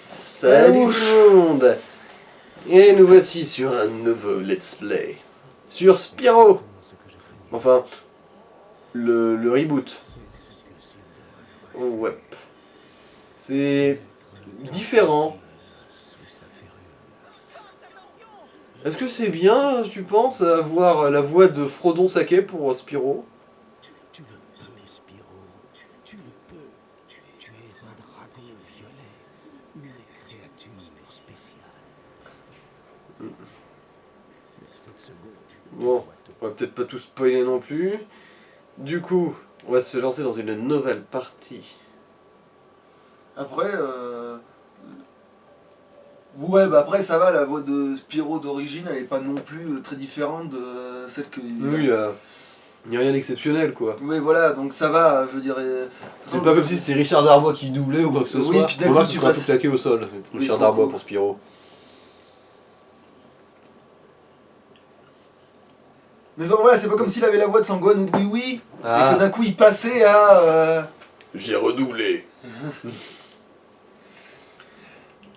Salut tout le monde. Et nous voici sur un nouveau let's play. Sur Spyro. Enfin, le reboot. Ouais. C'est différent. Est-ce que c'est bien, tu penses, avoir la voix de Frodon Sake pour Spyro? Tu le peux, Spyro. Tu le peux. Tu es un dragon violet. Une créature spéciale. Cette seconde, Bon, on va peut-être pas tout spoiler non plus. Du coup, on va se lancer dans une nouvelle partie. Après, ouais, bah après ça va, la voix de Spyro d'origine, elle est pas non plus très différente de celle que... Oui, il n'y a rien d'exceptionnel quoi. Oui, voilà, donc ça va, je veux dire... C'est pas comme si c'était Richard Darbois qui doublait ou quoi que ce Oui, soit. puis d'un On coup, voit que ce tu sera passes- tout claqué au sol. Oui, Richard pour Darbois coup. pour Spyro. Mais voilà, c'est pas comme s'il avait la voix de Sangwan ou de Oui Oui, et Ah, que d'un coup il passait à... j'ai redoublé.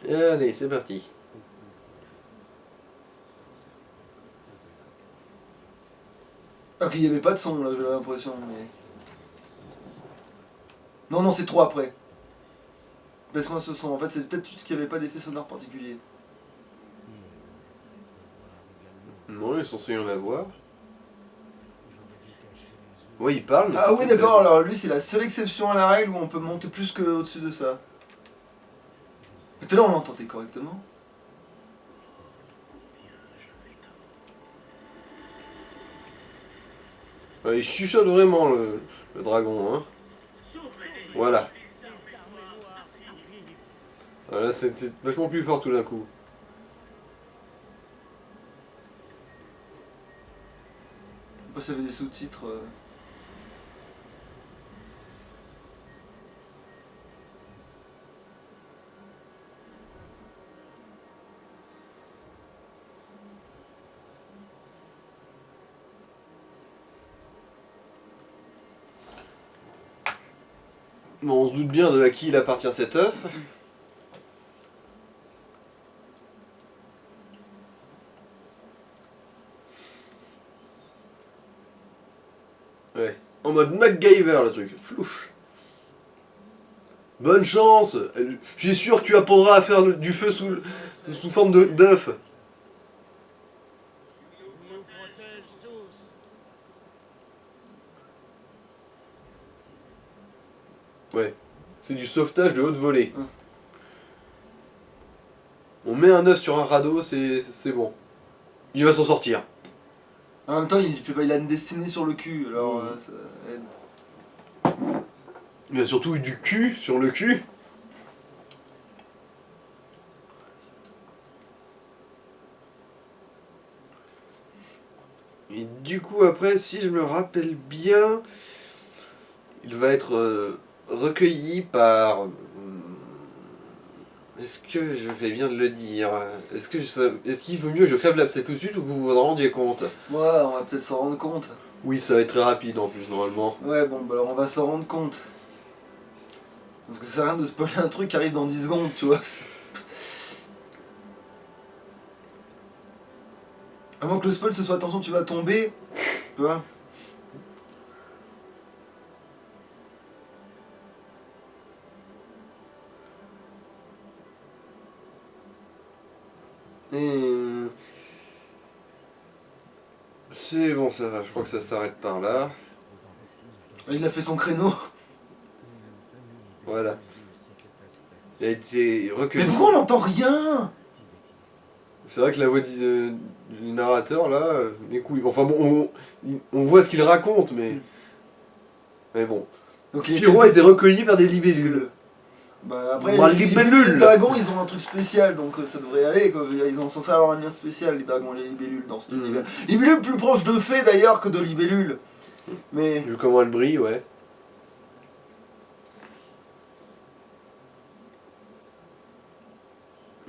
Allez, c'est parti. Ok, il y avait pas de son là, j'ai l'impression, mais... Non, non, c'est trop après. Baisse-moi ce son, en fait c'est peut-être juste qu'il n'y avait pas d'effet sonore particulier. Non, ils sont censés y en avoir. Ouais, il parle. Mais Ah c'est oui tout d'accord, faible. alors lui c'est la seule exception à la règle où on peut monter plus que au-dessus de ça. Tout à l'heure on l'entendait correctement. Ouais, il chuchote vraiment le dragon, hein. Voilà. Là, c'était vachement plus fort tout d'un coup. Je sais pas s'il y avait des sous-titres. Bon, on se doute bien de à qui il appartient cet œuf. Ouais. En mode MacGyver le truc. Flouf. Bonne chance. Je suis sûr que tu apprendras à faire du feu sous forme d'œuf. nous protège tous. Ouais. C'est du sauvetage de haute volée. Hum. On met un œuf sur un radeau, c'est bon. Il va s'en sortir. En même temps il a une destinée sur le cul, alors ça aide. Il a surtout eu du cul sur le cul. Et du coup après, si je me rappelle bien, il va être recueilli par... Est-ce que je fais bien de le dire? Est-ce qu'il vaut mieux que je crève l'abcès tout de suite ou que vous vous en rendiez compte? Ouais, on va peut-être s'en rendre compte. Oui, ça va être très rapide en plus normalement. Ouais, bon, bah alors on va s'en rendre compte. Parce que ça sert à rien de spoiler un truc qui arrive dans 10 secondes, tu vois. Avant que le spoil ce soit attention, tu vas tomber. Tu vois. Hmm. C'est bon, ça va, je crois que ça s'arrête par là. Il a fait son créneau. Voilà. Il a été Mais recueilli. pourquoi on n'entend rien? C'est vrai que la voix du narrateur là, les couilles. Enfin bon, on voit ce qu'il raconte, mais bon. Donc Spyro a été recueilli par des libellules. Bah après, Bah, les libellules. dragons ils ont un truc spécial donc ça devrait aller quoi. Ils sont censés avoir un lien spécial, les dragons et les libellules dans cet univers. Libellules plus proche de fées d'ailleurs que de libellules. Mais. Vu comment elle brille, ouais.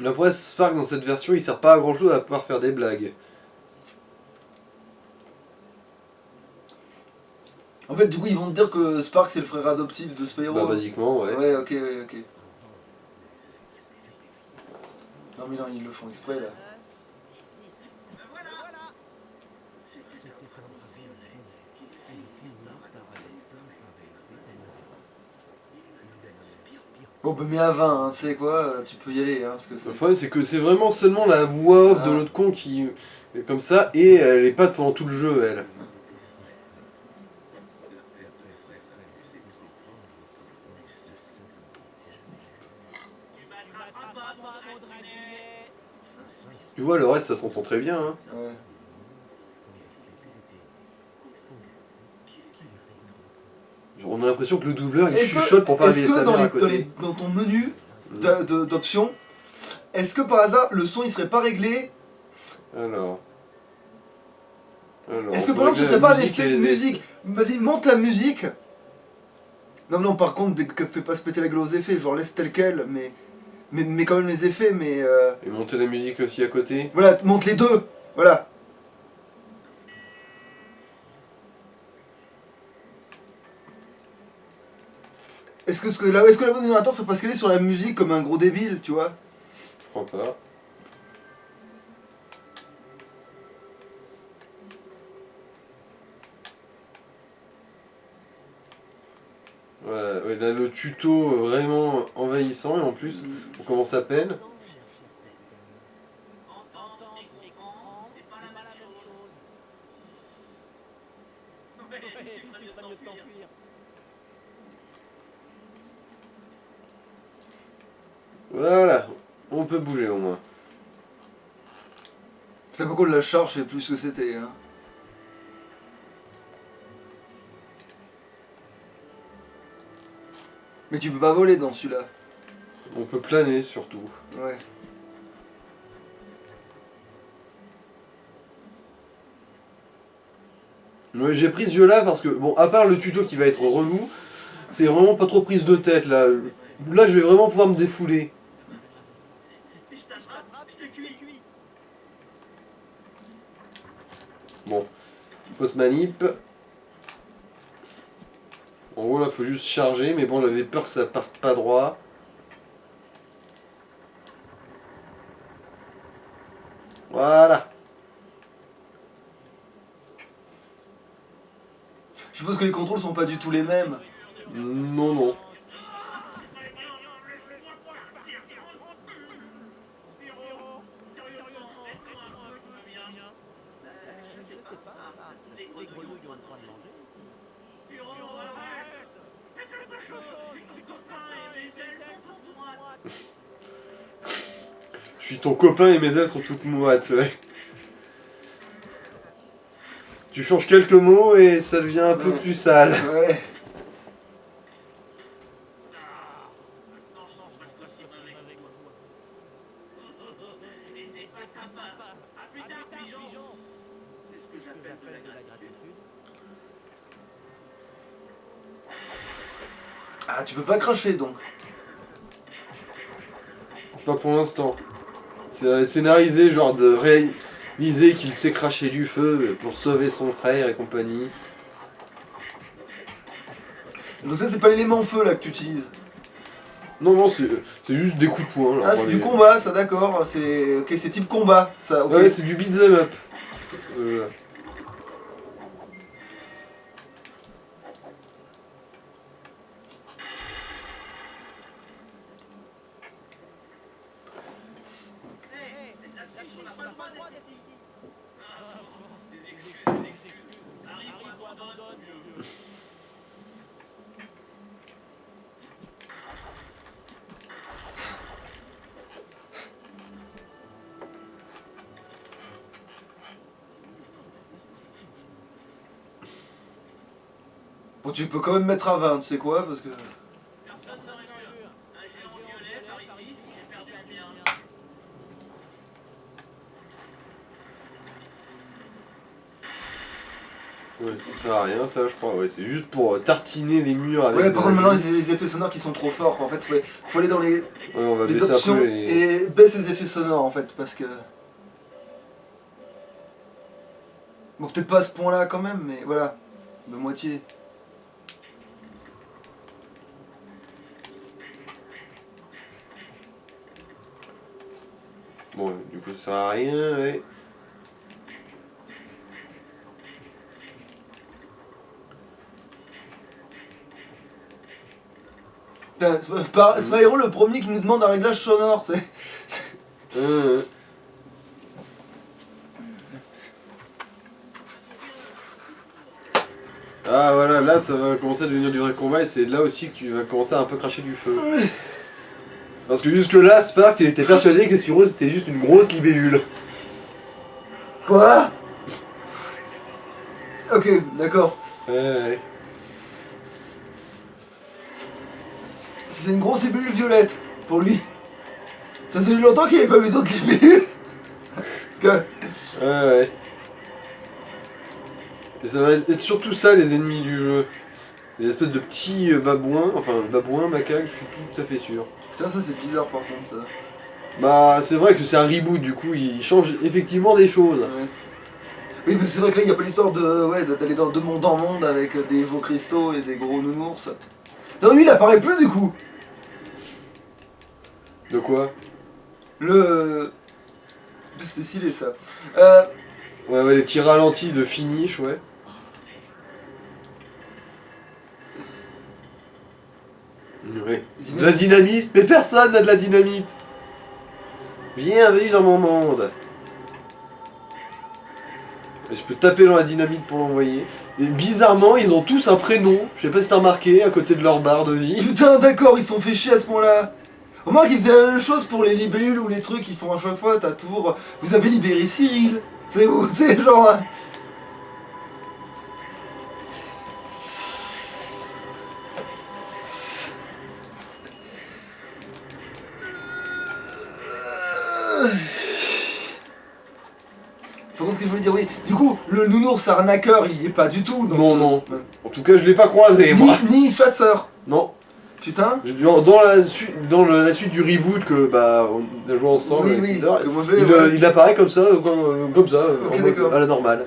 Après, Spark dans cette version il sert pas à grand chose à part faire des blagues. En fait, du coup, ils vont te dire que Spark c'est le frère adoptif de Spyro. Bah, basiquement, ouais. Ouais, ok, ok. Non mais non, ils le font exprès là. Bon bah mets à 20, hein, tu sais quoi, tu peux y aller, hein, parce que c'est... Le problème, c'est que c'est vraiment seulement la voix off de Ah. l'autre con qui est comme ça, et elle est pas pendant tout le jeu, elle. Tu vois, le reste, ça s'entend très bien. Hein. Ouais. Genre, on a l'impression que le doubleur, il Est-ce chuchote pour pas est-ce réveiller que sa dans, mère à les, côté. dans ton menu d'options, est-ce que par hasard le son il serait pas réglé? Alors, Est-ce que on par exemple peut ce régler serait la pas musique l'effet et de les musique? Vas-y, monte la musique. Non, non, par contre, fais pas se péter la gueule aux effets, genre laisse tel quel, mais quand même les effets, mais... Et monter la musique aussi à côté. Voilà, monte les deux, voilà. Est-ce que la bonne attente c'est parce qu'elle est sur la musique comme un gros débile, tu vois? Je crois pas. Voilà, ouais, là le tuto vraiment envahissant, et en plus, on commence à peine. Voilà, on peut bouger au moins. C'est pas cool, la charge, je sais plus ce que c'était, hein. Mais tu peux pas voler dans celui-là. On peut planer surtout. Ouais. Ouais, j'ai pris ce jeu-là parce que, bon, à part le tuto qui va être relou, c'est vraiment pas trop prise de tête là. Là, je vais vraiment pouvoir me défouler. Bon, fausse manip. En gros, là, faut juste charger, mais bon, j'avais peur que ça parte pas droit. Voilà. Je suppose que les contrôles sont pas du tout les mêmes. Non, non. Je suis ton copain et mes ailes sont toutes moites, ouais. Tu changes quelques mots et ça devient un peu plus sale. Ouais. Ah, tu peux pas cracher donc. Pas pour l'instant. C'est scénarisé, genre de réaliser qu'il s'est craché du feu pour sauver son frère et compagnie. Donc ça c'est pas l'élément feu là que tu utilises. Non, non, c'est juste des coups de poing. Là, Ah pour c'est les- du combat, ça d'accord. C'est ok, c'est type combat, ça. Ok. Ouais, c'est du beat'em up. Bon, tu peux quand même mettre à 20, tu sais quoi, parce que. Ouais, ça sert à rien, ça, je crois. Ouais, c'est juste pour tartiner les murs avec. Ouais, de par la contre maintenant musique. les effets sonores qui sont trop forts. En fait, faut aller dans les Ouais, on va les baisser un options peu les. et baisse les effets sonores en fait, parce que. Bon, peut-être pas à ce point-là quand même, mais voilà, de moitié. Bon, du coup, ça sert à rien, ouais. Putain, c'est pas Hero le premier qui nous demande un réglage sonore, tu sais. Euh. Ah voilà, là ça va commencer à devenir du vrai combat et c'est là aussi que tu vas commencer à un peu cracher du feu. Parce que jusque là, Sparks il était persuadé que Spyro c'était juste une grosse libellule. Quoi? Ok, d'accord. Ouais. C'est une grosse libellule violette, pour lui. Ça fait longtemps qu'il n'avait pas vu d'autres libellules. Parce que... Ouais. Et ça va être surtout ça les ennemis du jeu. Des espèces de petits babouins, macaques, je suis plus tout à fait sûr. Putain, ça c'est bizarre par contre, ça. Bah c'est vrai que c'est un reboot du coup, il change effectivement des choses. Ouais. Oui, mais c'est vrai que là, il n'y a pas l'histoire de d'aller de monde en monde avec des veaux cristaux et des gros nounours. Non, lui, il apparaît plus du coup. De quoi? C'était stylé ça. Ouais, les petits ralentis de finish, ouais. Ouais. De la dynamite? Mais personne n'a de la dynamite! Bienvenue dans mon monde! Et je peux taper dans la dynamite pour l'envoyer. Et bizarrement, ils ont tous un prénom. Je sais pas si t'as remarqué, à côté de leur barre de vie. Putain, d'accord, ils sont fait chier à ce point-là. Au moins qu'ils faisaient la même chose pour les libellules ou les trucs qu'ils font à chaque fois, t'as toujours... Vous avez libéré Cyril. C'est où? C'est genre... Par contre, ce que je voulais dire, oui. Du coup, le nounours arnaqueur, il y est pas du tout. Dans Non. En tout cas, je l'ai pas croisé, moi. Ni chasseur. Non. Putain. Dans la suite du reboot que bah on a joué ensemble, Oui, avec oui. Peter, que moi, je vais, il apparaît comme ça, comme ça, Ok, en mode d'accord. à la normale.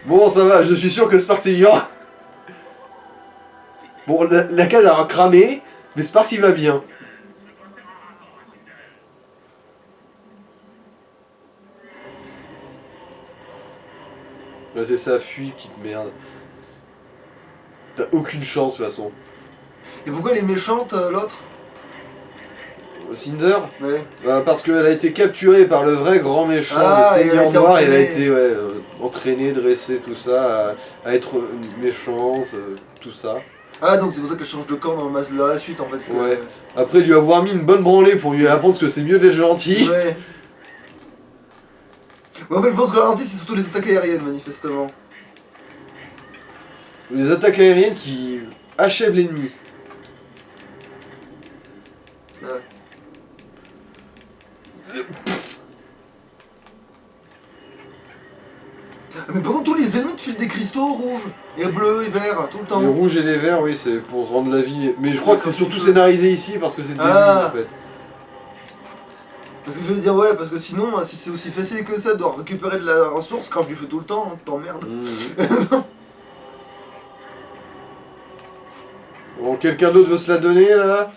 Bon, ça va, je suis sûr que Sparks est vivant. Bon, la cage a cramé, mais Sparks il va bien. Là, c'est ça, fuis, petite merde. T'as aucune chance, de toute façon. Et pourquoi elle est méchante, l'autre? Cinder, Ouais. bah, parce qu'elle a été capturée par le vrai grand méchant, Ah, le et elle a Seigneur été Noir, et elle a entraînée. été entraînée, dressée, tout ça, à être méchante, tout ça. Ah, donc c'est pour ça qu'elle change de camp dans la suite, en fait. Parce que- Ouais. Après lui avoir mis une bonne branlée pour lui apprendre que c'est mieux d'être gentil. Ouais. Ouais, en fait, je pense que le ralenti, c'est surtout les attaques aériennes, manifestement. Les attaques aériennes qui achèvent l'ennemi. Ouais. Mais par contre, tous les ennemis te filent des cristaux rouges, et bleus, et verts, tout le temps. Les rouges et les verts, oui, c'est pour rendre la vie. Mais je crois que c'est surtout scénarisé ici parce que c'est le début Ah. en fait. Parce que je veux dire, ouais, parce que sinon, si c'est aussi facile que ça de récupérer de la ressource, crache du feu tout le temps, t'emmerdes. Mhm. Bon, quelqu'un d'autre veut se la donner là?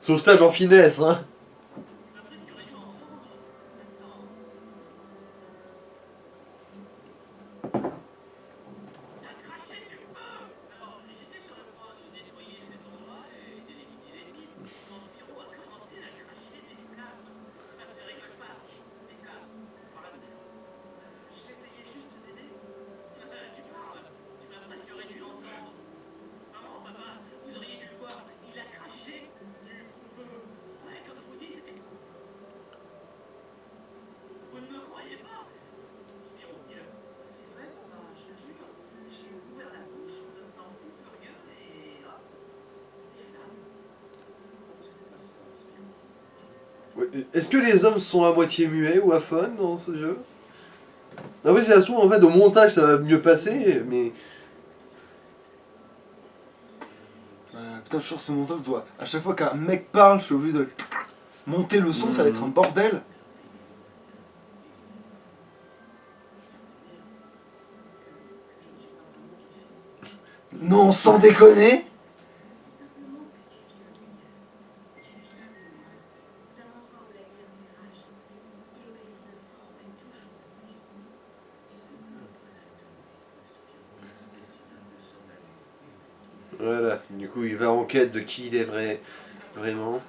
Sauvetage en finesse, hein. Ouais, est-ce que les hommes sont à moitié muets ou aphones dans ce jeu? Ah oui, c'est la soupe, en fait, au montage ça va mieux passer, mais... Putain, je sors ce montage, je dois. À chaque fois qu'un mec parle, je suis obligé de. Monter le son, ça va être un bordel. Non, sans déconner. Voilà, du coup il va en quête de qui il est vraiment.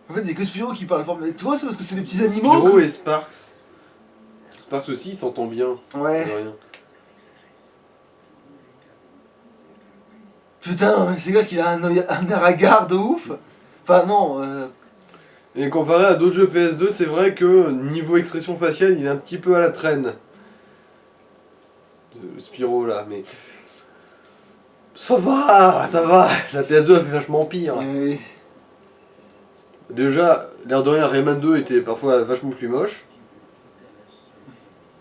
En fait, il y a que Spyro qui parle fort. Mais toi, c'est parce que c'est des petits animaux. Spyro quoi. et Sparks. Sparks aussi, il s'entend bien. Ouais. De rien. Putain, mais c'est là qu'il a un air hagard de ouf. Enfin, non. Et comparé à d'autres jeux PS2, c'est vrai que niveau expression faciale, il est un petit peu à la traîne. Spyro là, mais. Ça va, ça va. La PS2 a fait vachement pire. Oui. Déjà, l'air de rien, Rayman 2 était parfois vachement plus moche.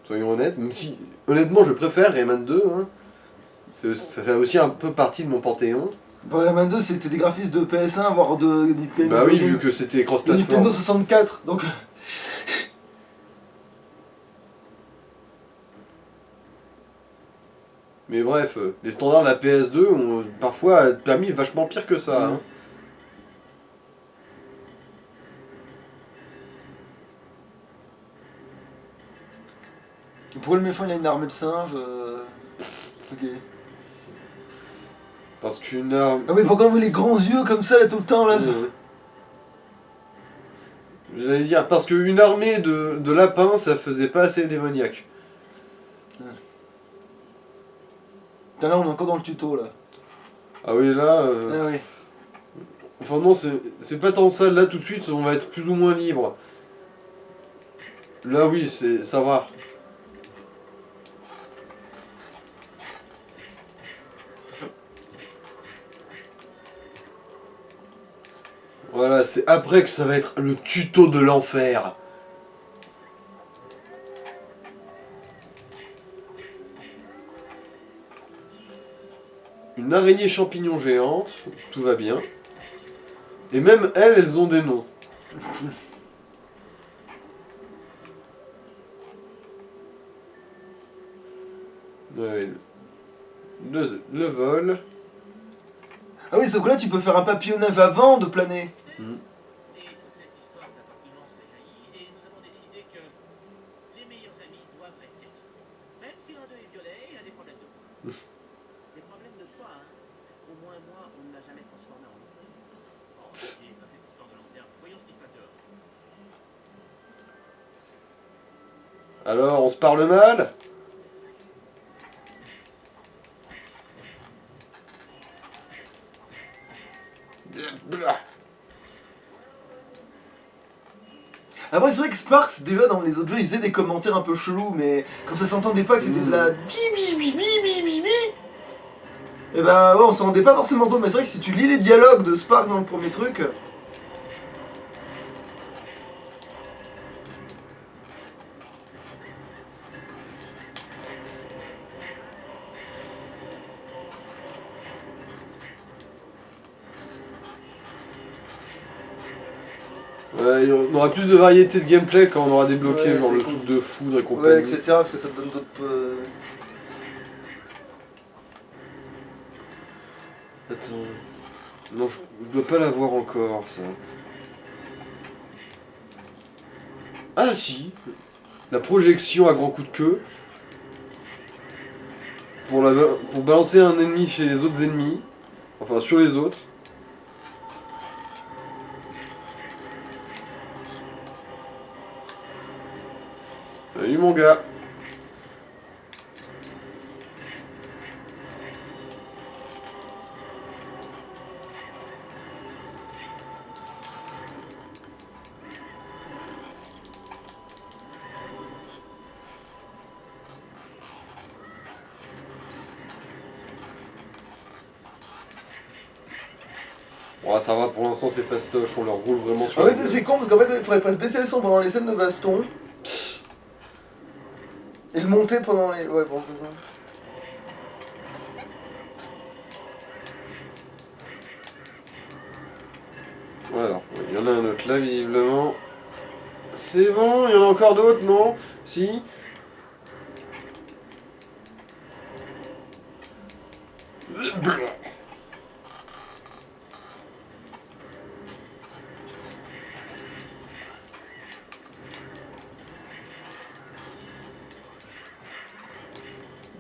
Soyons honnêtes, même si, honnêtement, je préfère Rayman 2. Hein. Ça fait aussi un peu partie de mon panthéon. Rayman 2, c'était des graphismes de PS1, voire de Nintendo. Bah oui, vu que c'était de cross-platform. Nintendo 64. Donc. Mais bref, les standards de la PS2 ont parfois permis vachement pire que ça. Hein. Pourquoi le méchant il a une armée de singe Ok. Parce qu'une arme. Ah oui, pourquoi on voit les grands yeux comme ça là tout le temps là J'allais dire, parce qu'une armée de lapins, ça faisait pas assez démoniaque. Putain, là on est encore dans le tuto là. Ah oui, là. Ah oui. Enfin, non, c'est pas tant ça. Là, tout de suite, on va être plus ou moins libre. Là, oui, ça va. Voilà, c'est après que ça va être le tuto de l'enfer. Une araignée champignon géante, tout va bien. Et même elles ont des noms. Ouais, le vol. Ah oui, sauf que là tu peux faire un papillonnage avant de planer. Hmm. Et cette histoire d'appartenance est jaillie, et nous avons décidé que les meilleurs amis doivent rester ensemble. Même si l'un d'eux est violet, il a des problèmes de foi. Des problèmes de foi, hein. Au moins moi, on ne l'a jamais transformé en enfer. Oh, et dans cette histoire de l'enfer, voyons ce qui se passe dehors. Alors, on se parle mal? Après, c'est vrai que Sparks, déjà dans les autres jeux, ils faisaient des commentaires un peu chelous, mais comme ça s'entendait pas que c'était de la bi. Et ben ouais, on s'en rendait pas forcément compte, mais c'est vrai que si tu lis les dialogues de Sparks dans le premier truc. Ouais, on aura plus de variété de gameplay quand on aura débloqué Ouais, genre le des truc de foudre et compagnie. Ouais, etc. Parce que ça te donne d'autres. Attends. Non, je dois pas l'avoir encore, ça. Ah si! La projection à grand coup de queue. Pour balancer un ennemi chez les autres ennemis. Enfin, sur les autres. Salut mon gars! Ouais, ça va, pour l'instant c'est fastoche, on leur roule vraiment sur En la fait, gueule. c'est con parce qu'en fait, il faudrait pas se baisser le son pendant les scènes de baston. Et le monter pendant les. Ouais, bon, c'est ça. Voilà, il y en a un autre là, visiblement. C'est bon, il y en a encore d'autres, non? Si?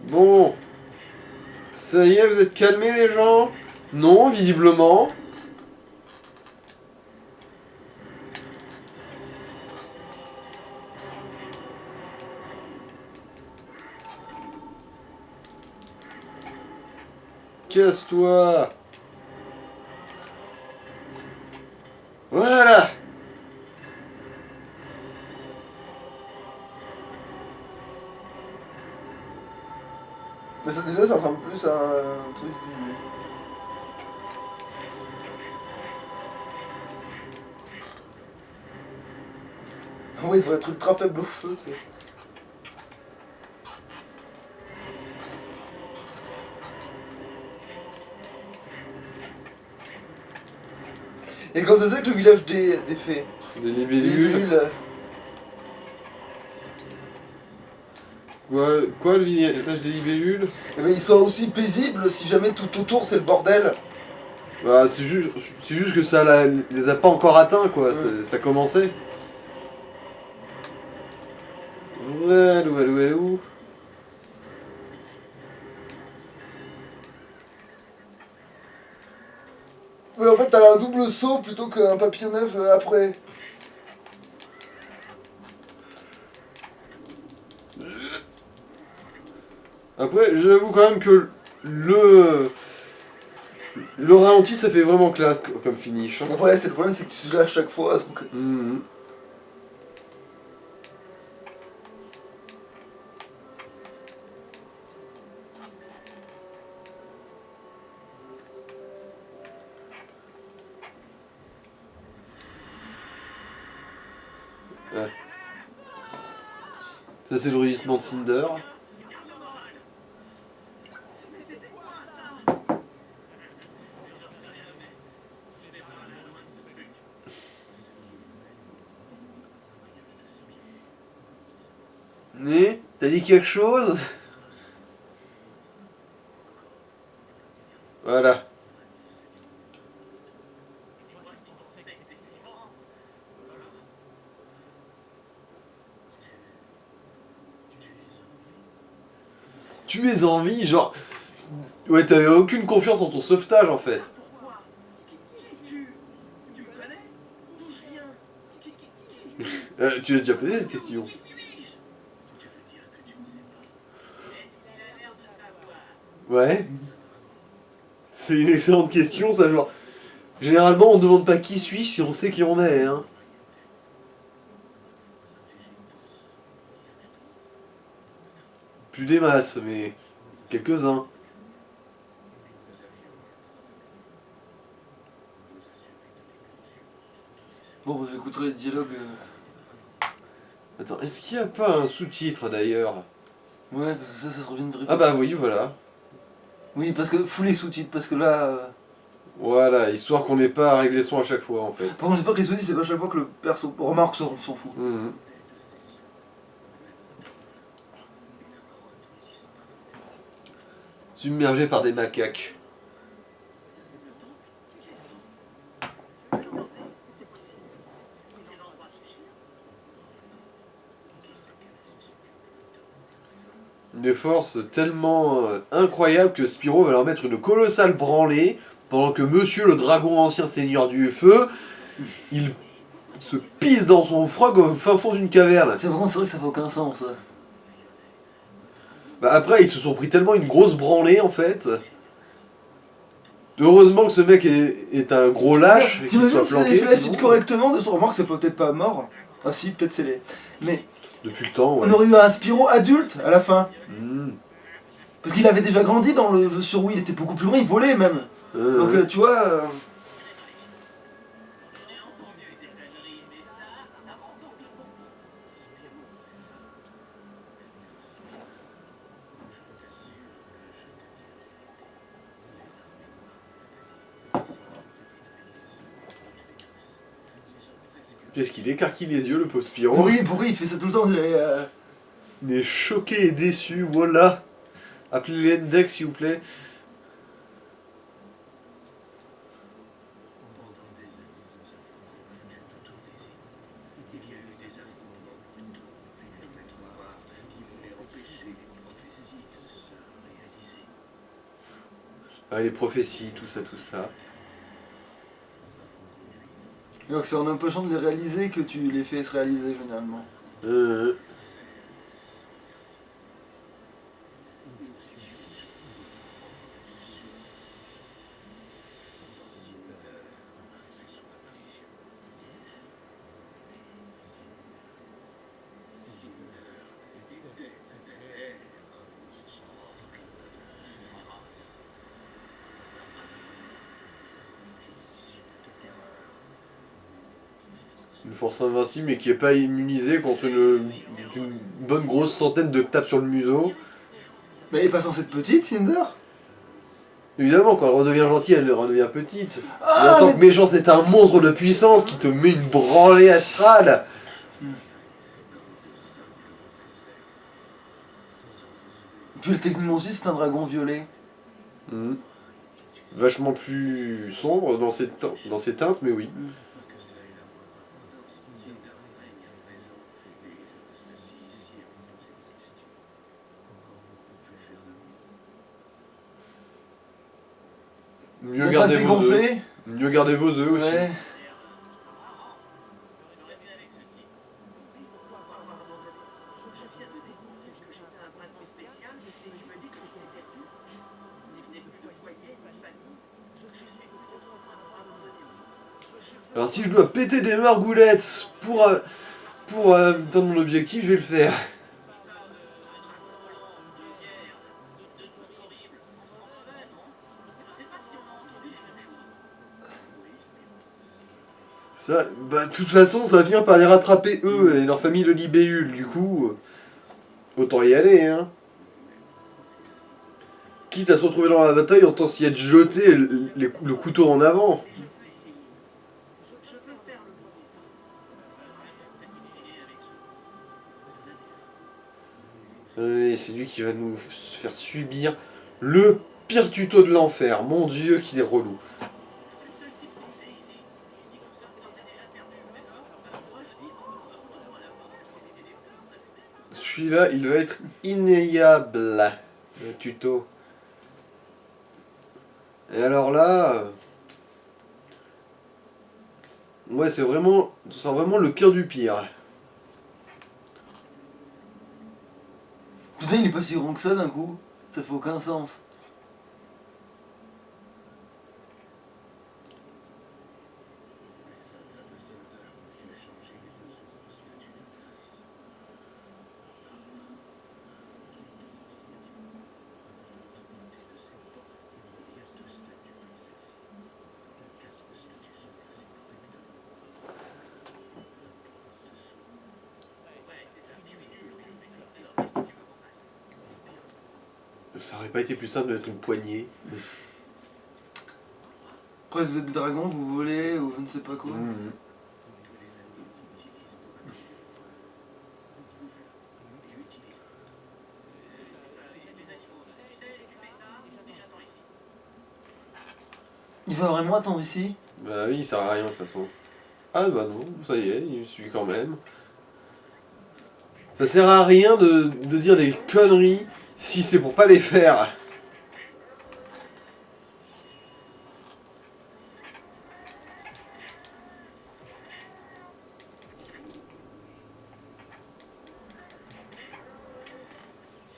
Bon. Ça y est, vous êtes calmés les gens? Non, visiblement. Casse-toi. Voilà. Mais ça, déjà, ça ressemble plus à un truc du. Ah oui, il devrait être ultra faible au feu, tu sais. Et quand ça se fait que le village des fées, Des des libellules. libellules, Quoi le village des libellules? eh ben, ils sont aussi paisibles si jamais tout autour c'est le bordel. Bah, c'est juste que ça les a pas encore atteints, quoi. Ça commençait. Walou. Ouais, en fait, t'as un double saut plutôt qu'un papillonnage après. Après, j'avoue quand même que le ralenti, ça fait vraiment classe comme finish. Hein. Après, c'est le problème, c'est que tu se lâches à chaque fois, donc. Mhm. Ouais. Ça, c'est le rugissement de Cinder. Né, t'as dit quelque chose? Voilà. Tu es en vie, genre... Ouais, t'avais aucune confiance en ton sauvetage, en fait. Pourquoi? Qui es-tu? Tu me connais? D'où je viens? Qui Tu l'as déjà posé cette question. suis-je? Est-ce qu'il a l'air de savoir? Ouais. C'est une excellente question, ça, genre... Généralement, on ne demande pas qui suis-je si on sait qui on est, hein. Plus des masses, mais... quelques-uns. Bon, bah, j'écouterai les dialogues. Attends, est-ce qu'il n'y a pas un sous-titre, d'ailleurs? Ouais, parce que ça se revient de vrai. Ah bah oui, voilà. Oui, parce que fous les sous-titres, parce que là. Voilà, histoire qu'on n'ait pas à régler son à chaque fois, en fait. Par contre, j'espère que les sous-titres, c'est pas chaque fois que le perso. Remarque, ça, on s'en fout. Mhm. Submergé par des macaques. Une force tellement incroyable que Spyro va leur mettre une colossale branlée pendant que Monsieur le dragon ancien seigneur du feu, il se pisse dans son frog au fin fond d'une caverne. Par contre, c'est vrai que ça fait aucun sens. Ça. Bah après, ils se sont pris tellement une grosse branlée en fait. Heureusement que ce mec est un gros lâche et qu'il T'imagines soit si ça avait planqué. fait la Sinon... suite correctement de son. Remarque, c'est peut-être pas mort. Ah, si, peut-être c'est les. Mais Depuis le temps, ouais. on aurait eu un Spyro adulte à la fin. Mmh. Parce qu'il avait déjà grandi dans le jeu sur Wii, il était beaucoup plus loin, il volait même. Donc tu vois. Qu'est-ce qu'il écarquille les yeux, le pauvre Spirou. Oui, pourquoi il fait ça tout le temps? Il est choqué et déçu, voilà. Appelez les Index, s'il vous plaît. Ah, les prophéties, tout ça, tout ça. Alors que c'est en empêchant de les réaliser que tu les fais se réaliser généralement. Euh, Une force invincible mais qui est pas immunisée contre une bonne grosse centaine de tapes sur le museau. Mais elle est pas censée être petite, Cinder? Évidemment, quand elle redevient gentille, elle redevient petite. Et en Ah, tant mais... que méchant, c'est un monstre de puissance qui te met une branlée astrale. Puis le techniquement aussi, c'est un dragon violet. Mhm. Vachement plus sombre dans ses teintes, mais oui. Mieux La garder face vos œufs. dégonflée. Mieux garder vos œufs aussi. Ouais. Alors si je dois péter des margoulettes pour atteindre mon objectif, je vais le faire. Ça, bah, de toute façon, ça vient par les rattraper eux et leur famille de libellules, du coup, autant y aller, hein. Quitte à se retrouver dans la bataille, autant s'y être jeté le couteau en avant. Et c'est lui qui va nous faire subir le pire tuto de l'enfer. Mon Dieu, qu'il est relou. Celui-là, il va être inéable, le tuto. Et alors là... ouais, c'est vraiment le pire du pire. Putain, il est pas si grand que ça d'un coup. Ça fait aucun sens. Ça aurait pas été plus simple de mettre une poignée. Après, vous êtes des dragons, vous volez, ou je ne sais pas quoi. Mmh. Il va vraiment attendre ici? Bah oui, il sert à rien de toute façon. Ah bah non, ça y est, il suit quand même. Ça sert à rien de dire des conneries si c'est pour pas les faire.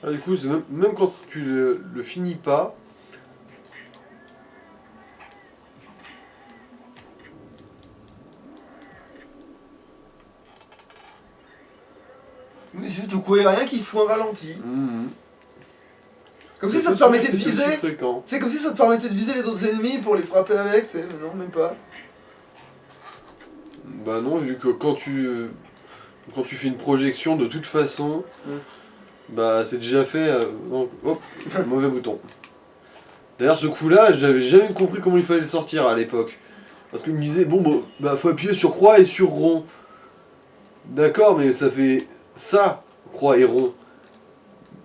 Ah, du coup, c'est même quand tu le finis pas. Mais c'est tout quoi, rien qui fout un ralenti. Mmh. Comme si ça te permettait de C'est aussi viser. fréquent. C'est comme si ça te permettait de viser les autres ennemis pour les frapper avec, tu sais, mais non, même pas. Bah non, vu que quand tu fais une projection, de toute façon, bah c'est déjà fait. Donc, hop, mauvais bouton. D'ailleurs, ce coup-là, j'avais jamais compris comment il fallait le sortir à l'époque. Parce qu'il me disait, bon, bah faut appuyer sur croix et sur rond. D'accord, mais ça fait ça, croix et rond.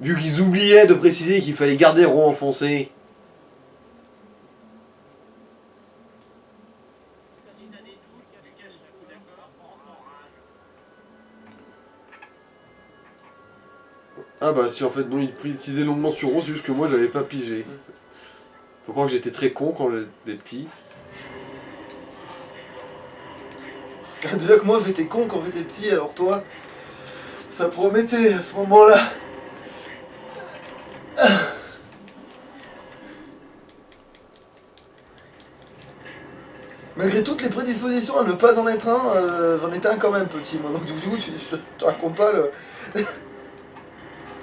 Vu qu'ils oubliaient de préciser qu'il fallait garder rond enfoncé. Si t'as des doutes, tu casses un coup d'accord, on s'en rage. Ah bah si en fait non, il précisait longuement sur rond, c'est juste que moi j'avais pas pigé. Faut croire que j'étais très con quand j'étais petit. Déjà que moi j'étais con quand j'étais petit, alors toi, ça promettait à ce moment-là. Malgré toutes les prédispositions à ne pas en être un, j'en étais un quand même petit, moi. Donc du coup, je te raconte pas le...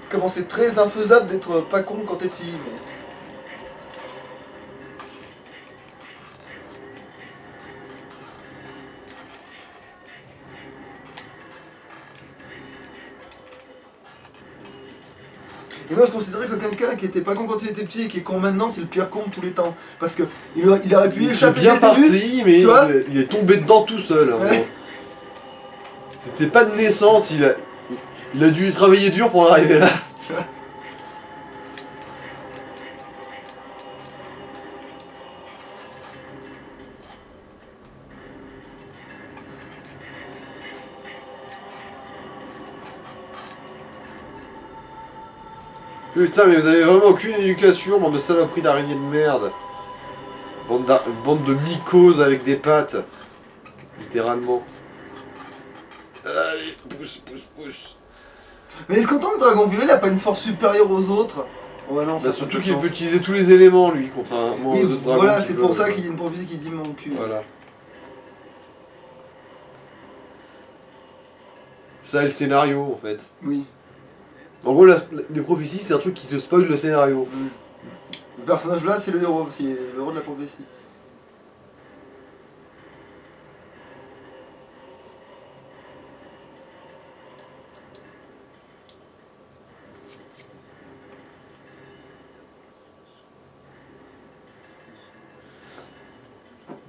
comment c'est très infaisable d'être pas con quand t'es petit. Mais... Et moi je considérais que quelqu'un qui était pas con quand il était petit et qui est con maintenant, c'est le pire con de tous les temps. Parce que il aurait pu Il est échapper bien dès le début. parti, mais tu vois il est tombé dedans tout seul. Hein, Ouais. bon. C'était pas de naissance, il a dû travailler dur pour en arriver là. Tu vois. Putain, mais vous avez vraiment aucune éducation, bande de saloperies d'araignées de merde. Bande de mycoses avec des pattes. Littéralement. Allez, pousse, pousse, pousse. Mais est-ce qu'en tant que dragon violet, il a pas une force supérieure aux autres? Oh bah non, ça Bah, fait surtout peu de qu'il sens. peut utiliser tous les éléments, lui, contrairement Oui, aux autres dragons. voilà, qui c'est peuvent- pour ça qu'il y a une prophétie qui dit mon cul. Voilà. Ça, est le scénario, en fait. Oui. En gros, les prophéties, c'est un truc qui te spoil le scénario. Le personnage là, c'est le héros, parce qu'il est le héros de la prophétie.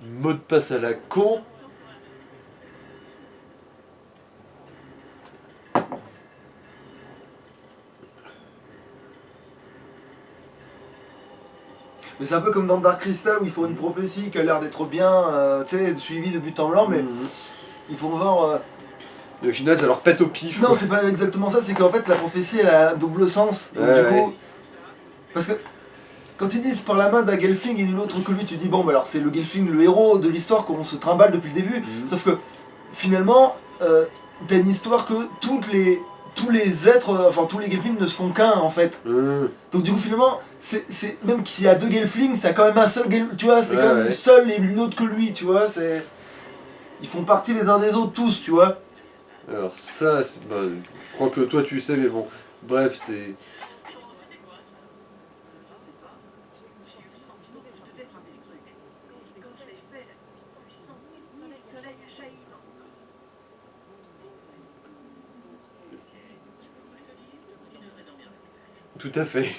Mot de passe à la con. Mais c'est un peu comme dans Dark Crystal où il faut une prophétie qui a l'air d'être bien, tu sais, suivie de but en blanc, mais Mhm. ils font genre. Et au final, ça leur pète au pif. Non, quoi. c'est pas exactement ça, c'est qu'en fait la prophétie elle a un double sens. Donc, Ouais, du coup. ouais. Parce que. Quand ils disent par la main d'un Gelfling et d'une autre que lui, tu dis bon, bah alors c'est le Gelfling, le héros de l'histoire qu'on se trimballe depuis le début. Mhm. Sauf que finalement, t'as une histoire que tous les êtres, enfin tous les Gelflings ne se font qu'un en fait. Donc du coup finalement, c'est même qu'il y a deux Gelflings, c'est quand même un seul Gelfling, tu vois, c'est Ouais, quand même ouais. une seule et l'une autre que lui, tu vois, c'est... Ils font partie les uns des autres tous, tu vois. Alors ça, bah, je crois que toi tu sais, mais bon. Bref, c'est... Tout à fait.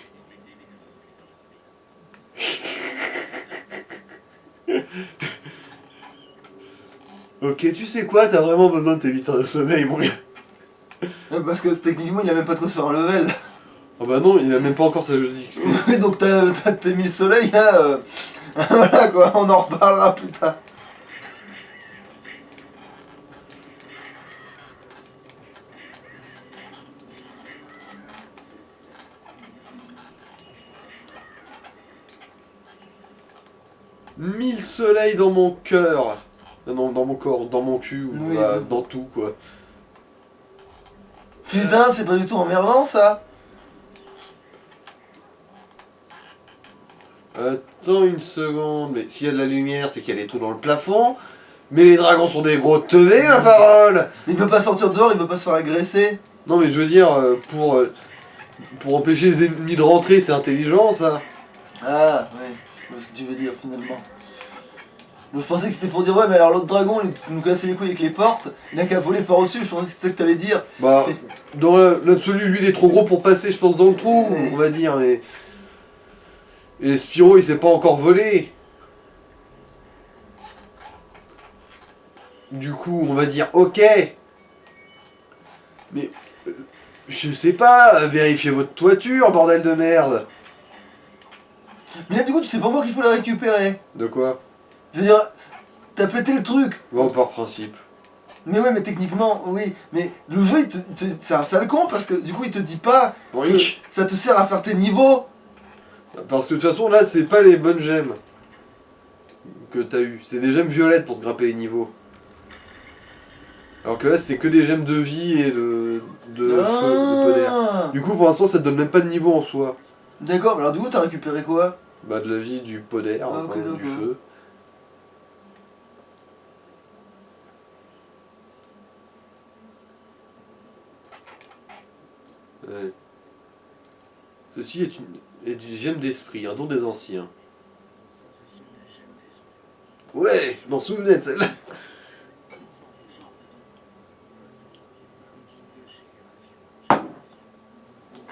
Ok, tu sais quoi, t'as vraiment besoin de tes 8 heures de sommeil, mon gars. Parce que techniquement, il a même pas de quoi se faire un level. Ah bah non, il a même pas encore sa jauge d'XP. Donc t'as mis le soleil là, voilà quoi, on en reparlera plus tard. Mille soleils dans mon cœur. Non, dans mon corps, dans mon cul, ou Oui, bah, oui. dans tout, quoi. Putain, c'est pas du tout emmerdant ça. Attends une seconde, mais s'il y a de la lumière, c'est qu'il y a des trous dans le plafond. Mais les dragons sont des gros teubés, ma parole. Il veut pas sortir dehors, il veut pas se faire agresser. Non, mais je veux dire, pour empêcher les ennemis de rentrer, c'est intelligent, ça. Ah, ouais, je vois ce que tu veux dire finalement. Je pensais que c'était pour dire ouais, mais alors l'autre dragon, il nous cassait les couilles avec les portes, il a qu'à voler par au-dessus, je pensais que c'était ça que t'allais dire. Bah, dans l'absolu, lui, il est trop gros pour passer, je pense, dans le trou, Ouais. on va dire, mais... Et Spyro, il s'est pas encore volé. Du coup, on va dire, ok. je sais pas, vérifiez votre toiture, bordel de merde. Mais là, du coup, tu sais pas encore qu'il faut la récupérer. De quoi? Je veux dire, t'as pété le truc. Bon, par principe. Mais ouais, mais techniquement, oui. Mais le jeu, c'est un sale con parce que du coup, il te dit pas que Boink. ça te sert à faire tes niveaux. Parce que de toute façon, là, c'est pas les bonnes gemmes que t'as eu. C'est des gemmes violettes pour te grimper les niveaux. Alors que là, c'est que des gemmes de vie et de feu, de poder. Du coup, pour l'instant, ça te donne même pas de niveau en soi. D'accord, alors du coup, t'as récupéré quoi? Bah, de la vie, du poder, Ah, enfin, ok, du d'accord. feu. Ouais. Ceci est du gemme d'esprit, un don des anciens. Ouais, je m'en souvenais de celle-là.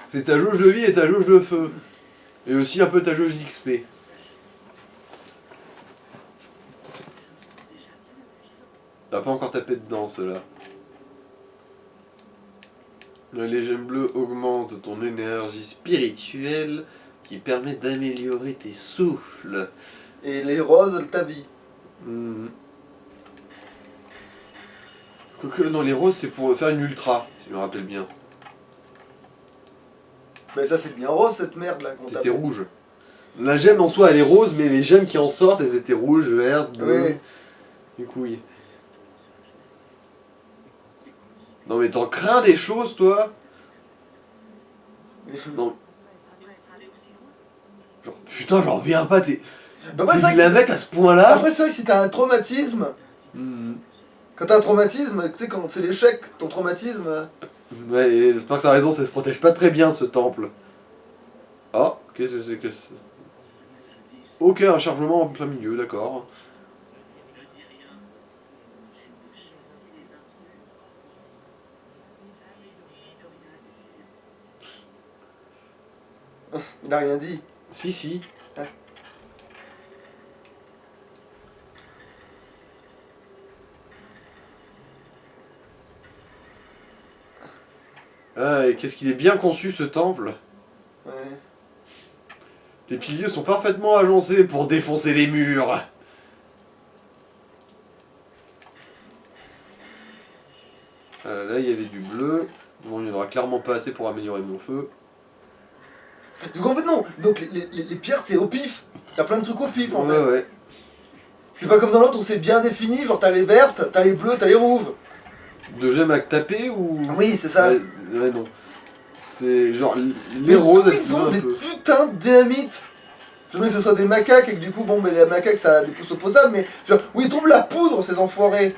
C'est ta jauge de vie et ta jauge de feu. Et aussi un peu ta jauge d'XP. T'as pas encore tapé dedans, ceux-là. Les gemmes bleues augmentent ton énergie spirituelle qui permet d'améliorer tes souffles. Et les roses, ta vie. Hmm. Quoique, non, les roses, c'est pour faire une ultra, si je me rappelle bien. Mais ça, c'est bien rose cette merde là qu'on C'était rouge. La gemme en soi, elle est rose, mais les gemmes qui en sortent, elles étaient rouges, vertes, bleues. Oui. Du coup, oui. Non, mais t'en crains des choses, toi? Non. Genre, putain, j'en reviens pas, t'es Après, c'est une vrai que- lavette à ce point-là? après, c'est vrai que si t'as un traumatisme, Hmm. quand t'as un traumatisme, tu sais, quand c'est l'échec, ton traumatisme. Ouais, et j'espère que ça a raison, ça se protège pas très bien, ce temple. Oh, qu'est-ce que c'est que ça? Ok, un chargement en plein milieu, d'accord. Il a rien dit. Si, si. Ouais. Ah, et qu'est-ce qu'il est bien conçu, ce temple. Ouais. Les piliers sont parfaitement agencés pour défoncer les murs. Là, il y avait du bleu. Bon, il n'y en aura clairement pas assez pour améliorer mon feu. Donc en fait, non. Donc les pierres, c'est au pif. T'as plein de trucs au pif en Ouais, fait. ouais. C'est pas comme dans l'autre où c'est bien défini, genre t'as les vertes, t'as les bleues, t'as les rouges. De gemmes à taper ou... Oui, c'est ça. Ouais, non. C'est genre les Mais roses, d'où elles ils se ont un des peu. putains de dynamites. Je veux que ce soit des macaques et que du coup, bon, mais les macaques ça a des pouces opposables, mais genre, où ils trouvent la poudre, ces enfoirés.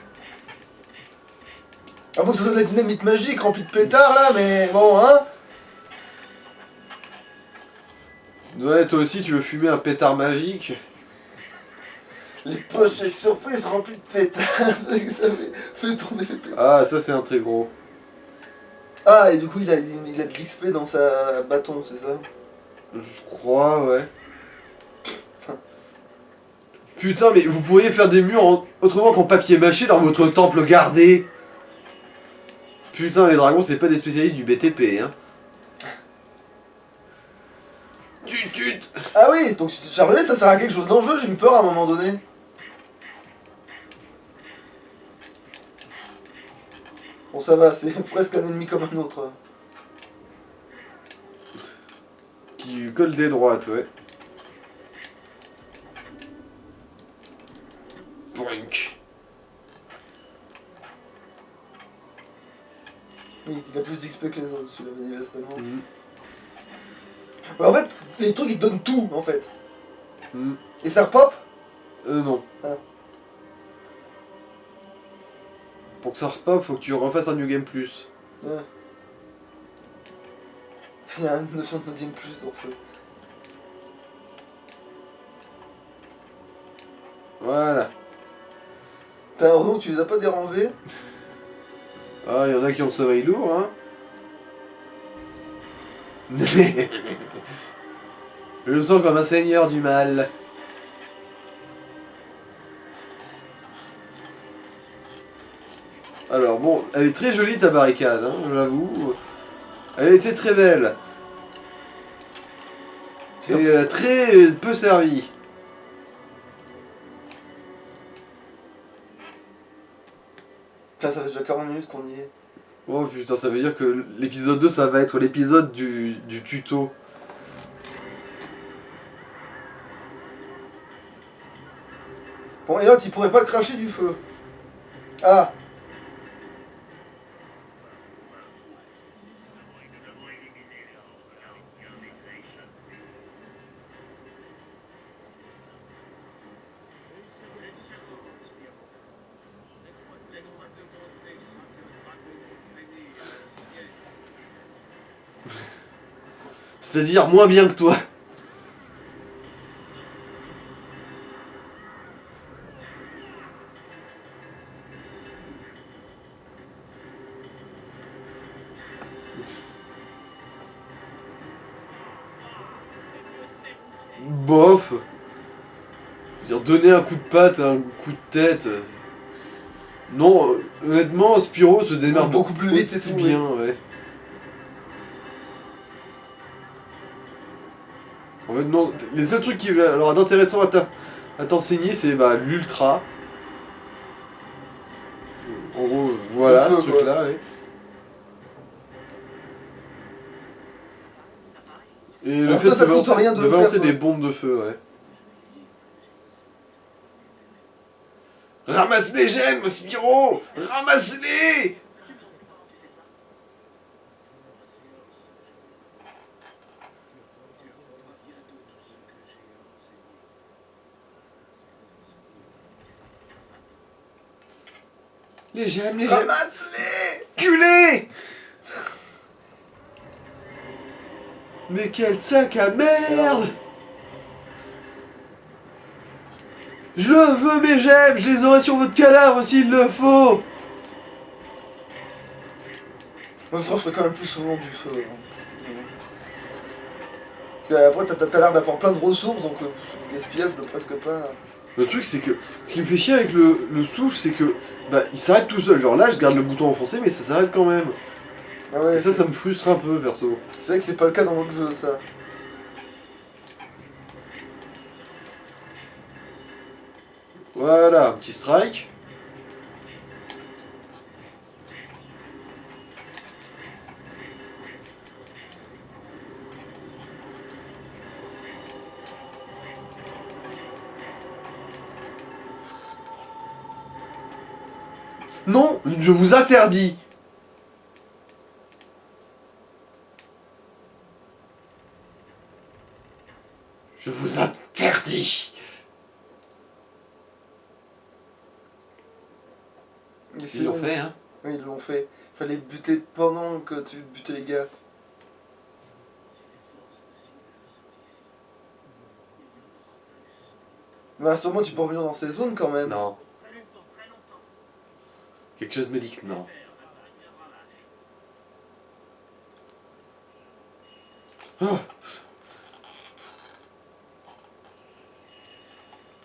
À moins que ce soit de la dynamite magique remplie de pétards là, mais bon, hein. Ouais, toi aussi, tu veux fumer un pétard magique? Les poches avec surprise remplies de pétards, ça fait tourner les pétards. Ah, ça, c'est un très gros. Ah, et du coup, il a de l'XP dans sa bâton, c'est ça? Je crois, ouais. Putain, mais vous pourriez faire des murs autrement qu'en papier mâché dans votre temple gardé. Putain, les dragons, c'est pas des spécialistes du BTP, hein. Tut. Ah oui, donc chargé, ça sert à quelque chose dans le jeu, j'ai eu peur à un moment donné. Bon, ça va, c'est presque un ennemi comme un autre. Qui colle des droites, ouais. Boink. Oui, il a plus d'XP que les autres, celui-là, manifestement. Mm. Ouais, en fait, les trucs ils te donnent tout, en fait. Mm. Et ça repop? Non. Ah. Pour que ça repop, faut que tu refasses un New Game Plus. Ouais. Il y a une notion de no game plus dans ce. Voilà. T'as l'impression que tu les as pas dérangés? Ah, il y en a qui ont le sommeil lourd, hein. Je me sens comme un seigneur du mal. Alors bon, elle est très jolie ta barricade, hein, je l'avoue. Elle était très belle. Et elle a très peu servi. Tiens, ça fait déjà 40 minutes qu'on y est. Oh putain, ça veut dire que l'épisode 2, ça va être l'épisode du tuto. Bon, et l'autre, il pourrait pas cracher du feu. Ah. C'est-à-dire moins bien que toi. Bof. Je veux dire, donner un coup de patte, un coup de tête. Non, honnêtement, Spyro se démarre Beaucoup plus vite, c'est aussi tout, bien, ouais. En fait, non, les seuls trucs qui alors d'intéressant à t'enseigner, c'est bah, l'ultra. En gros, voilà, Le feu, ce truc-là, ouais. Et le Alors fait toi, ça de te coûte balancer, rien de le balancer faire, toi. des bombes de feu, ouais. Ramasse les gemmes, Spyro! Ramasse-les! Les gemmes, les gemmes! Ramasse-les! Culé! Mais quel sac à merde! Je veux mes gemmes, je les aurai sur votre cadavre s'il le faut! Moi, je ferais quand même plus souvent du feu. Hein. Parce qu'après, t'as l'air d'avoir plein de ressources, donc le gaspillage de presque pas. Le truc c'est que, ce qui me fait chier avec le souffle, c'est que, bah, il s'arrête tout seul. Genre là, je garde le bouton enfoncé, mais ça s'arrête quand même. Ah ouais, Et ça me frustre un peu, perso. c'est vrai que c'est pas le cas dans l'autre jeu, ça. Voilà, un petit strike. Non, je vous interdis. Je vous interdis. Mais Ils l'ont fait, hein. Oui, ils l'ont fait. Fallait buter pendant que tu butais les gars. Bah sûrement tu peux revenir dans ces zones quand même. Non. Quelque chose me dit que non. Oh.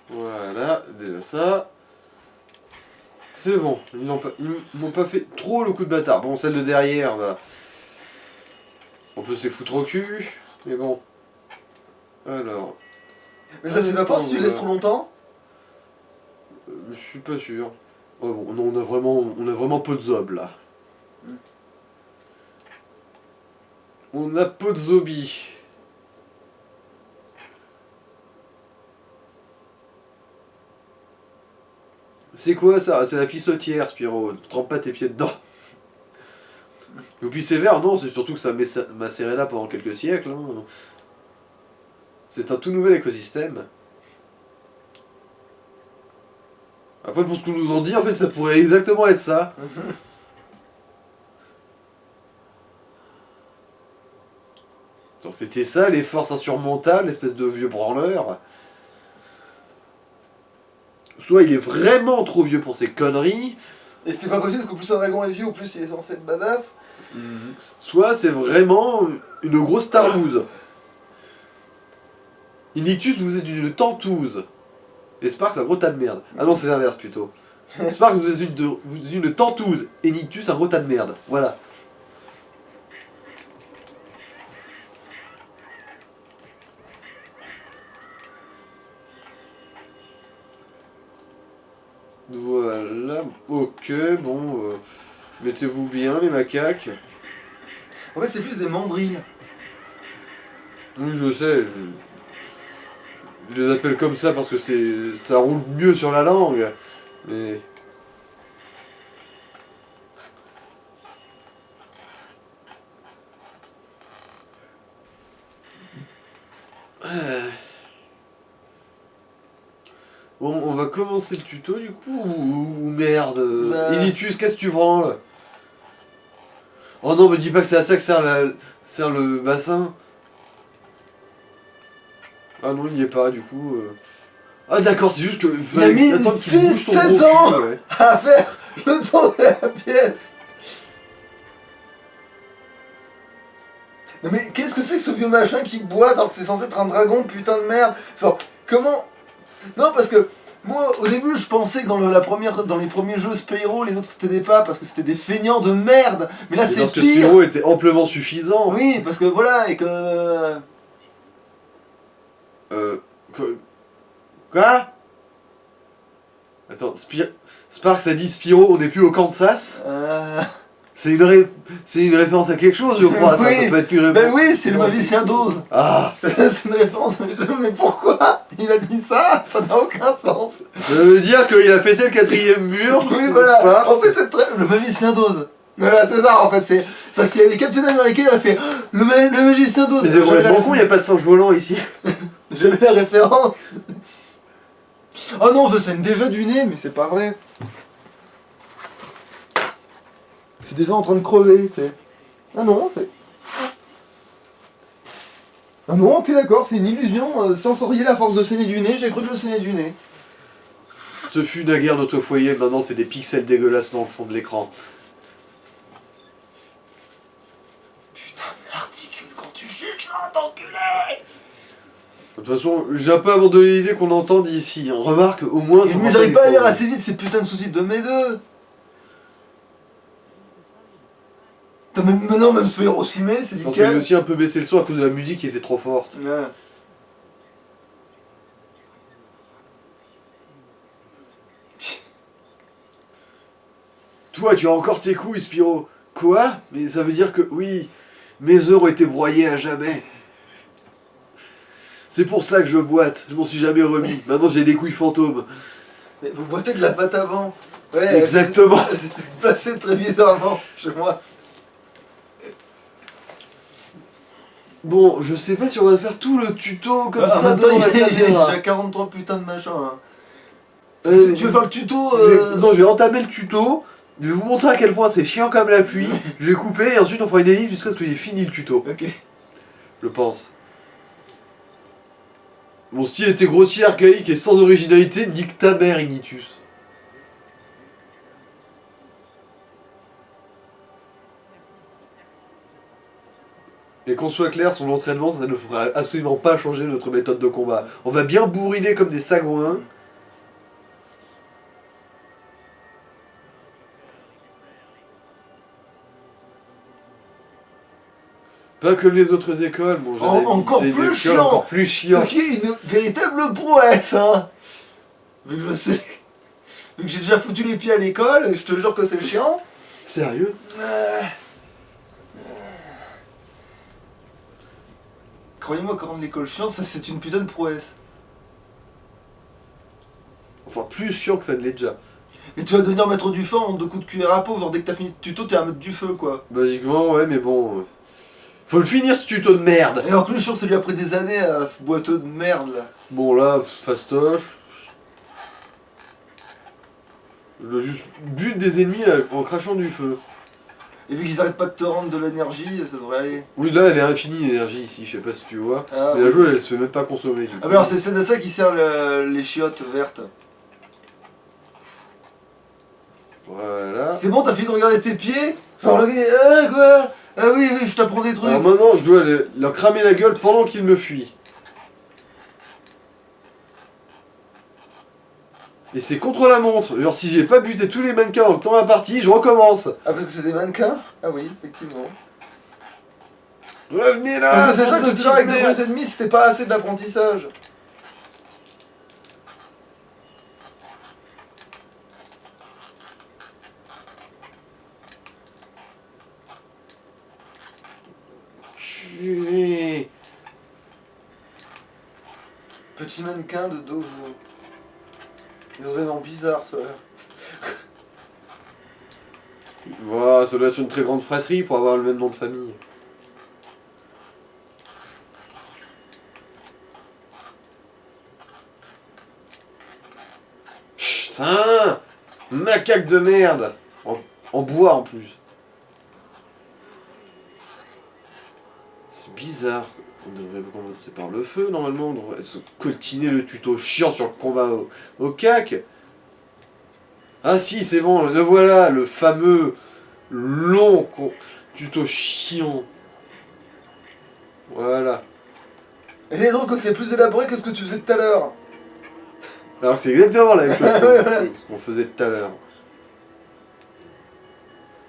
Voilà, déjà ça. C'est bon, ils m'ont pas fait trop le coup de bâtard. Bon, celle de derrière, bah, on peut se les foutre au cul, mais bon. Alors, Mais ça s'évapore si tu le laisses trop longtemps. je suis pas sûr. Oh, bon, on a vraiment peu de zombies là. On a peu de zombies. C'est quoi ça? C'est la pissotière, Spyro. Trempe pas tes pieds dedans. Et puis c'est vert, non, c'est surtout que ça a macéré là pendant quelques siècles. Hein. C'est un tout nouvel écosystème. Après, pour ce qu'on nous en dit, en fait, ça pourrait exactement être ça. Genre, c'était ça, les forces insurmontables, espèce de vieux branleur. Soit il est vraiment trop vieux pour ces conneries, Et c'est pas possible parce qu'au plus un dragon est vieux, au plus il est censé être badass. soit c'est vraiment une grosse tarlouse. Initus, vous êtes une tantouse. Et Sparks, un gros tas de merde. Ah non, c'est l'inverse plutôt. Sparks, vous êtes une tantouse. Et Nictus, un gros tas de merde. Voilà. Ok, bon, mettez-vous bien les macaques. En fait, c'est plus des mandrilles. Oui, je sais, je les appelle comme ça parce que ça roule mieux sur la langue. Mais... Bon, on va commencer le tuto du coup ou merde Bah. Initus, qu'est-ce que tu branles? Oh non, me dis pas que c'est à ça que sert le bassin. Ah non, il y est pas du coup. Ah d'accord, c'est juste que Il a mis attendre qu'il bouge ton 16 gros ans cul, ouais. à faire le tour de la pièce. Non mais qu'est-ce que c'est que ce vieux machin qui boite alors que c'est censé être un dragon, putain de merde. Enfin, comment... Non, parce que moi, au début, je pensais que dans les premiers jeux Spyro, les autres c'était des pas parce que c'était des feignants de merde. Mais là, Et c'est parce que pire. Spyro était amplement suffisant. Oui, parce que voilà, et que... Quoi? Quoi. Attends, Sparks a dit Spyro, on n'est plus au Kansas. C'est une référence à quelque chose, je crois. Ça Oui. peut être une référence. Ben oui, c'est le magicien d'Oz. Ah, C'est une référence, mais pourquoi il a dit ça? Ça n'a aucun sens. ça veut dire qu'il a pété le 4ème mur. Oui, voilà. Sparks. En fait, c'est le magicien d'Oz. Voilà, c'est ça, en fait. C'est ça, s'il y avait Captain America, il a fait le magicien d'Oz. Mais c'est vraiment con, il n'y a pas de singe volant ici. J'avais la référence. Oh non, ça saigne déjà du nez, mais c'est pas vrai. Je suis déjà en train de crever, tu sais. Ah non, c'est... Ah non, ok, d'accord, c'est une illusion sensorielle à force de saigner du nez. J'ai cru que je saignais du nez. Ce fut naguère notre foyer, maintenant c'est des pixels dégueulasses dans le fond de l'écran. Putain, mais articule quand tu chuchotes, enculé. De toute façon, j'ai un peu abandonné l'idée qu'on entende ici. Hein. Remarque, au moins... ça Mais me j'arrive pas à rappelle lire les assez vite ces putains de sous-titres de mes deux. Putain, mais maintenant, même Spyro s'y met, c'est Je pense que j'ai nickel. aussi un peu baissé le son à cause de la musique qui était trop forte. Ouais. Toi, tu as encore tes couilles, Spyro. Quoi? Mais ça veut dire que, oui, mes œufs ont été broyés à jamais. C'est pour ça que je boite, je m'en suis jamais remis. Maintenant j'ai des couilles fantômes. Mais vous boitez de la pâte avant. Ouais, Exactement. Elle s'était placée très bizarrement chez moi. Bon, je sais pas si on va faire tout le tuto comme En ça même temps, devant il la y a caméra. déjà 43 putains de machins. Hein. Euh, Tu veux faire le tuto Non, je vais entamer le tuto. Je vais vous montrer à quel point c'est chiant comme la pluie. Je vais couper et ensuite on fera une edit jusqu'à ce que j'ai fini le tuto. Ok. Je pense. Mon style était grossier, archaïque et sans originalité, nique ta mère, Initus. Et qu'on soit clair, son entraînement, ça ne fera absolument pas changer notre méthode de combat. On va bien bourriner comme des sagouins. Pas comme les autres écoles, mon jeune ami. Encore C'est une plus école chiant. encore plus Ce chiant. qui est une véritable prouesse, hein. Vu que je sais. Vu que j'ai déjà foutu les pieds à l'école, je te jure que c'est chiant. Sérieux? Croyez-moi que rendre l'école chiant, ça c'est une putain de prouesse. Enfin, plus chiant que ça ne l'est déjà. Et tu vas devenir maître du feu en 2 coups de cuillère à peau, genre dès que t'as fini le tuto, t'es à mettre du feu quoi. Basiquement, ouais, mais bon... Faut le finir ce tuto de merde. Et alors que le jour, ça lui a pris des années à ce boiteux de merde là. Bon là, fastoche. Je dois juste buter des ennemis en crachant du feu. Et vu qu'ils arrêtent pas de te rendre de l'énergie, ça devrait aller. Oui, là, elle est infinie l'énergie ici, je sais pas si tu vois. Ah, Mais la oui. joueuse, elle se fait même pas consommer du coup. Ah bah alors c'est à ça qui sert les chiottes vertes. Voilà. C'est bon, t'as fini de regarder tes pieds? Enfin, quoi? Ah oui, oui, je t'apprends des trucs. Alors maintenant, je dois leur cramer la gueule pendant qu'ils me fuient. Et c'est contre la montre. Genre, si j'ai pas buté tous les mannequins en temps imparti, je recommence. Ah, parce que c'est des mannequins? Ah oui, effectivement. Revenez là. Parce que c'est ça bande que de tout à l'heure avec petites des merdes. vrais ennemis, c'était pas assez de l'apprentissage. Enculé. Petit mannequin de dojo. Ils ont un nom bizarre, ça. Voilà, ça doit être une très grande fratrie pour avoir le même nom de famille. Putain! Macaque de merde! En bois en plus. C'est bizarre. On devrait commencer par le feu normalement. On devrait se coltiner le tuto chiant sur le combat au cac. Ah si, c'est bon, le voilà, le fameux long tuto chiant. Voilà. Et c'est drôle que c'est plus élaboré que ce que tu faisais tout à l'heure. Alors que c'est exactement la même chose Ouais, voilà. que ce qu'on faisait tout à l'heure.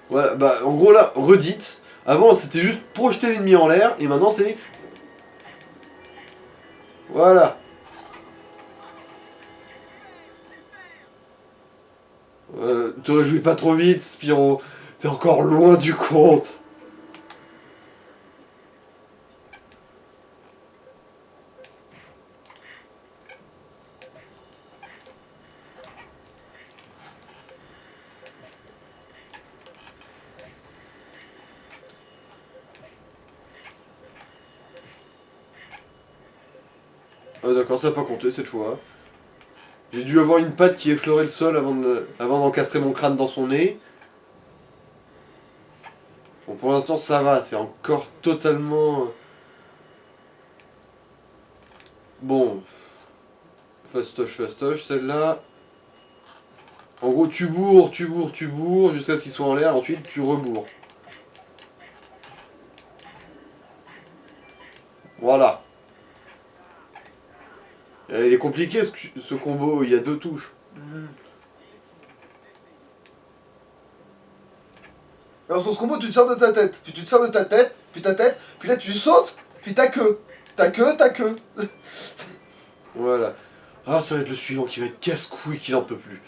Voilà, bah en gros là, redites. Avant c'était juste projeter l'ennemi en l'air, et maintenant c'est... Voilà. Te réjouis pas trop vite, Spyro. T'es encore loin du compte. Ah d'accord, ça n'a pas compté cette fois. J'ai dû avoir une patte qui effleurait le sol avant d'encastrer mon crâne dans son nez. Bon, pour l'instant ça va, c'est encore totalement... Bon. Fastoche, celle-là. En gros, tu bourres, jusqu'à ce qu'ils soient en l'air, ensuite tu rebourres. Voilà. Il est compliqué ce combo, il y a 2 touches. Alors sur ce combo, tu te sers de ta tête, puis tu te sers de ta tête, puis ta tête, puis là tu sautes, puis ta queue. Ta queue. Voilà. Ah, ça va être le suivant qui va être casse-couille, qu'il en peut plus.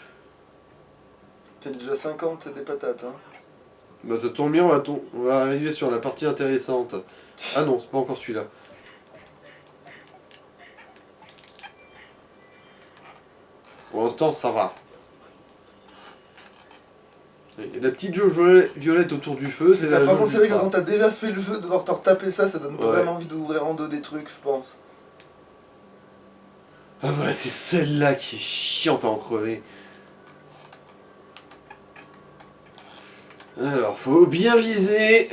C'est déjà 50, c'est des patates, hein. Bah ça tourne bien, on va arriver sur la partie intéressante. Ah non, c'est pas encore celui-là. Pour l'instant, ça va. Et la petite jauge violette autour du feu, c'est la Par jauge contre, c'est vrai que ultra. quand t'as déjà fait le jeu, devoir te retaper ça donne Ouais. vraiment envie d'ouvrir en deux des trucs, je pense. Ah voilà, c'est celle-là qui est chiante à en crever. Alors, faut bien viser.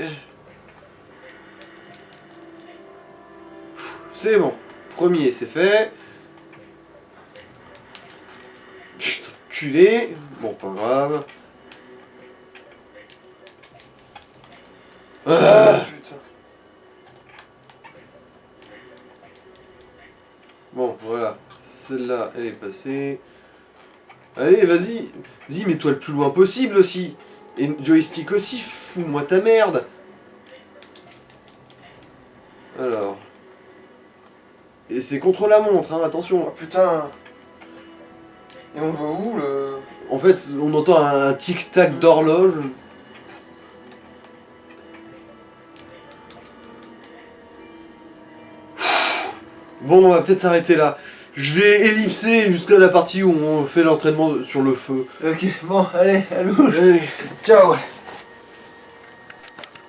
C'est bon. Premier, c'est fait. Putain, culé. Bon, pas grave. Ah. Putain. Bon, voilà. Celle-là, elle est passée. Allez, vas-y. Vas-y, mets-toi le plus loin possible aussi. Et joystick aussi, fous-moi ta merde. Alors. Et c'est contre la montre, hein, Oh attention. putain. Et on voit où le... En fait, on entend un tic-tac d'horloge. Bon, on va peut-être s'arrêter là. Je vais ellipser jusqu'à la partie où on fait l'entraînement sur le feu. Ok, bon, allez, à louche. Allez. Ciao.